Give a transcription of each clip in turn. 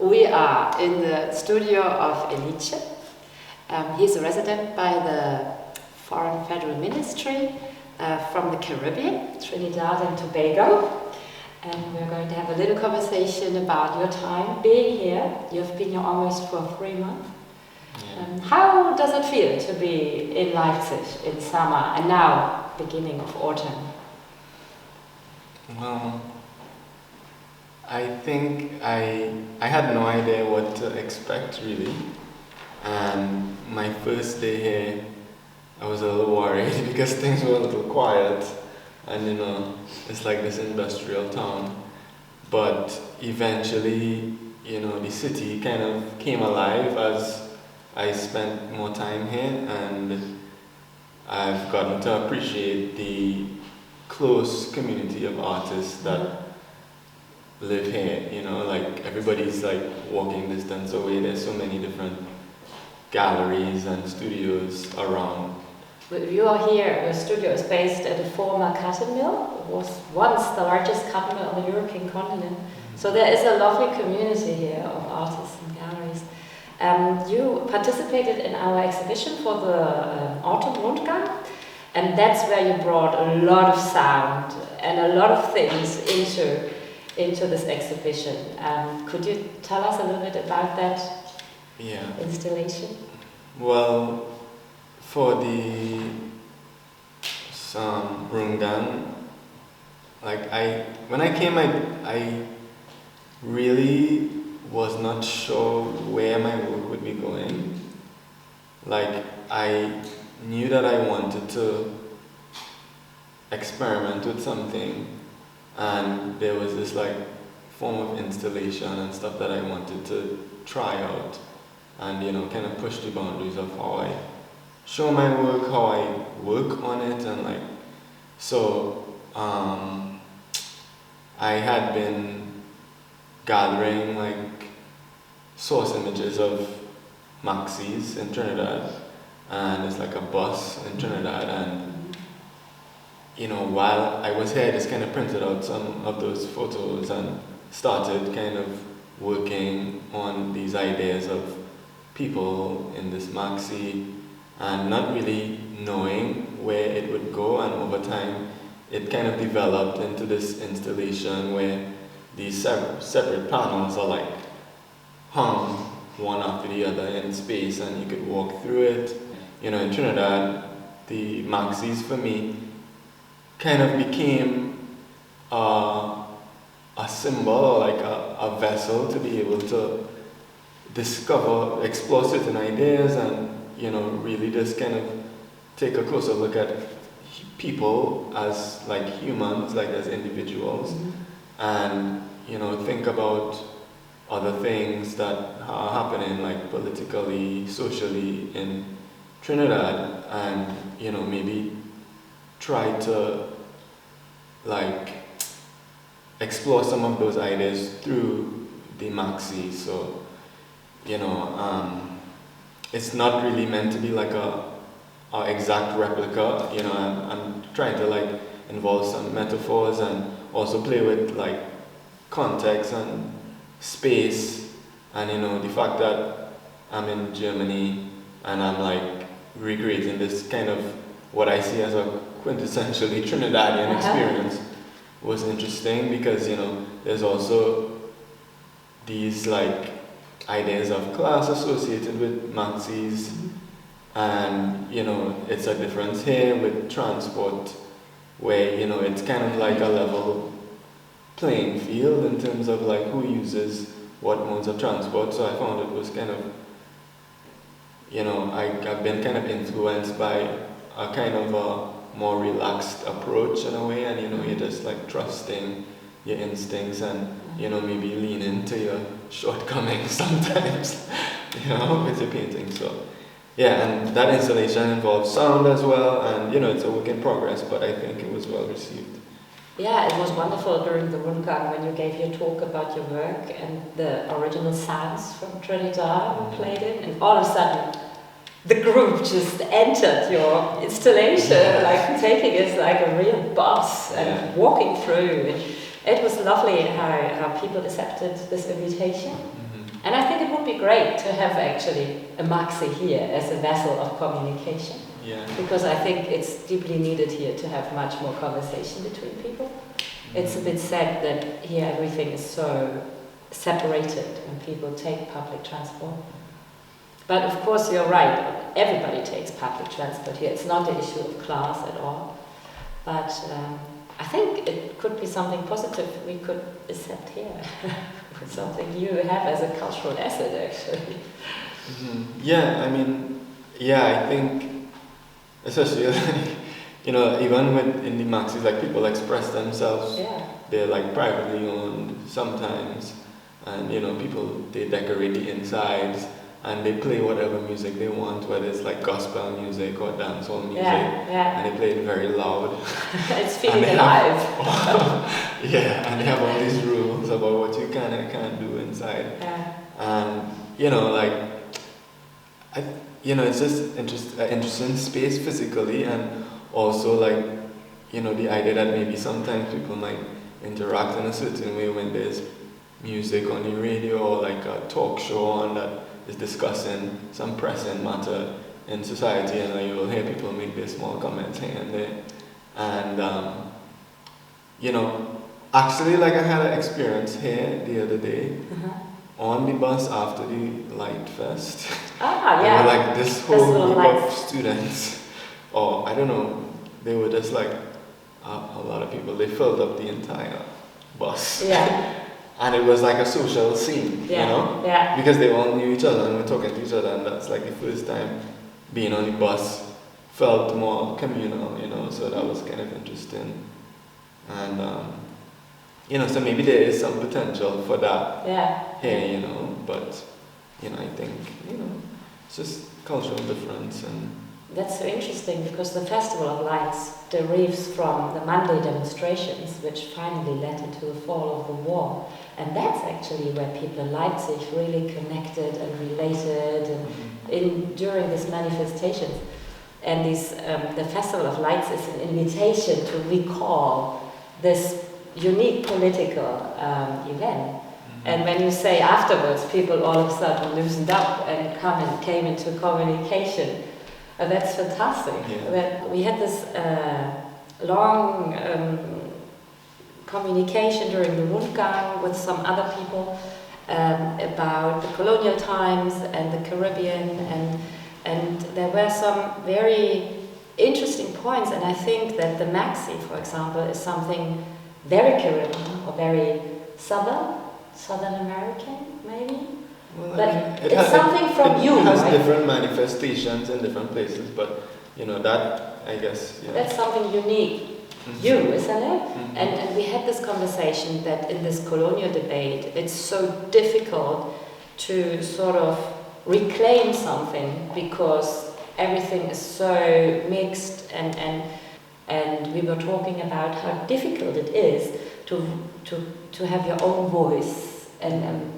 We are in the studio of Elechi. He's a resident by the Foreign Federal Ministry from the Caribbean, Trinidad and Tobago. And we're going to have a little conversation about your time being here. You've been here almost for 3 months. How does it feel to be in Leipzig in summer and now beginning of autumn? Well, I think I had no idea what to expect really, and my first day here I was a little worried because things were a little quiet, and it's like this industrial town, but eventually the city kind of came alive as I spent more time here, and I've gotten to appreciate the close community of artists that live here, like everybody's like walking distance away. There's so many different galleries and studios around. You are here, your studio is based at a former cotton mill. It was once the largest cotton mill on the European continent. So there is a lovely community here of artists and galleries. You participated in our exhibition for the Autumn Rundgang, and that's where you brought a lot of sound and a lot of things into this exhibition. Could you tell us a little bit about that installation? Well, for the Rundgang, when I came, I really was not sure where my work would be going. Like, I knew that I wanted to experiment with something, and there was this like form of installation and stuff that I wanted to try out, and kind of push the boundaries of how I show my work, how I work on it, and so I had been gathering source images of maxis in Trinidad, and it's like a bus in Trinidad, and while I was here I just kind of printed out some of those photos and started kind of working on these ideas of people in this maxi and not really knowing where it would go, and over time it kind of developed into this installation where these separate panels are hung one after the other in space, and you could walk through it. In Trinidad, the maxis for me kind of became a symbol, a vessel to be able to explore certain ideas, and really just kind of take a closer look at people as humans, as individuals, and think about other things that are happening politically, socially in Trinidad, and maybe try to explore some of those ideas through the maxi. So it's not really meant to be a exact replica. I'm trying to involve some metaphors and also play with context and space, and the fact that I'm in Germany and I'm recreating this kind of what I see as a quintessentially Trinidadian experience was interesting, because there's also these ideas of class associated with maxis, and it's a difference here with transport, where it's kind of a level playing field in terms of who uses what modes of transport. So I found it was kind of I've been kind of influenced by a kind of a more relaxed approach in a way, and you're just trusting your instincts and maybe lean into your shortcomings sometimes with your painting. So and that installation involves sound as well, and it's a work in progress, but I think it was well received. Yeah, it was wonderful during the Rundgang when you gave your talk about your work, and the original sounds from Trinidad were played in, and all of a sudden the group just entered your installation, taking it like a real bus and walking through. It was lovely how people accepted this invitation. And I think it would be great to have actually a maxi here as a vessel of communication. Yeah. Because I think it's deeply needed here to have much more conversation between people. It's a bit sad that here everything is so separated when people take public transport. But of course you're right, everybody takes public transport here. It's not an issue of class at all. But I think it could be something positive we could accept here. Something you have as a cultural asset actually. Yeah, I mean, I think especially even in the maxis, like people express themselves. Yeah. They're like privately owned sometimes, and people, they decorate the insides and they play whatever music they want, whether it's like gospel music or dancehall music, and they play it very loud. It's feeling alive. And they have all these rules about what you can and can't do inside. And it's just interesting space physically, and also the idea that maybe sometimes people might interact in a certain way when there's music on the radio or like a talk show on that is discussing some pressing matter in society, and you will hear people make their small comments here and there. And actually, I had an experience here the other day on the bus after the Light Fest. There were like this whole group of students, or I don't know, they were just like a lot of people. They filled up the entire bus. And it was like a social scene, because they all knew each other and were talking to each other, and that's like the first time being on the bus felt more communal, so that was kind of interesting. And so maybe there is some potential for that here, but I think it's just cultural difference. And that's so interesting, because the Festival of Lights derives from the Monday demonstrations, which finally led into the fall of the wall. And that's actually where people in Leipzig really connected and related during these manifestations. And the Festival of Lights is an invitation to recall this unique political event. And when you say afterwards, people all of a sudden loosened up and came into communication. That's fantastic. We had this long communication during the Rundgang with some other people about the colonial times and the Caribbean, and there were some very interesting points, and I think that the Maxi, for example, is something very Caribbean or very Southern American, maybe? Well, but it's something from you, It has right? different manifestations in different places, but that, I guess, that's something unique. You, isn't it? And we had this conversation that in this colonial debate, it's so difficult to sort of reclaim something because everything is so mixed, and we were talking about how difficult it is to have your own voice and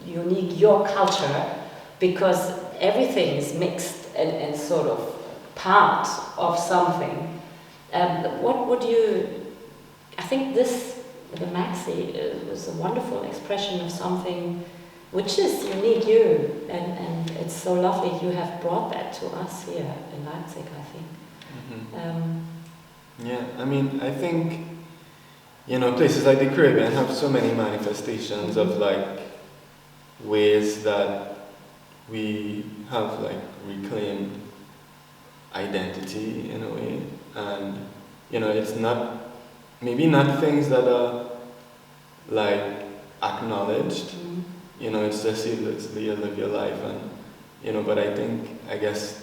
unique your culture, because everything is mixed and sort of part of something. What would you? I think the Maxi was a wonderful expression of something which is unique you, and it's so lovely you have brought that to us here in Leipzig, I think. Yeah, I mean, I think, places like the Caribbean have so many manifestations of ways that we have reclaimed identity in a way, and it's maybe not things that are acknowledged. It's just you live your life, and but I guess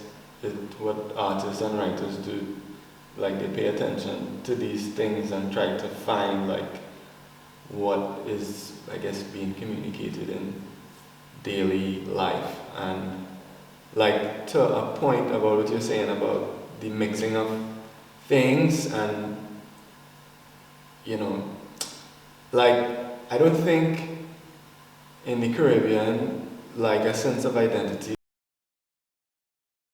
what artists and writers do, they pay attention to these things and try to find what is, I guess, being communicated in daily life. And to a point about what you're saying about the mixing of things, and I don't think in the Caribbean a sense of identity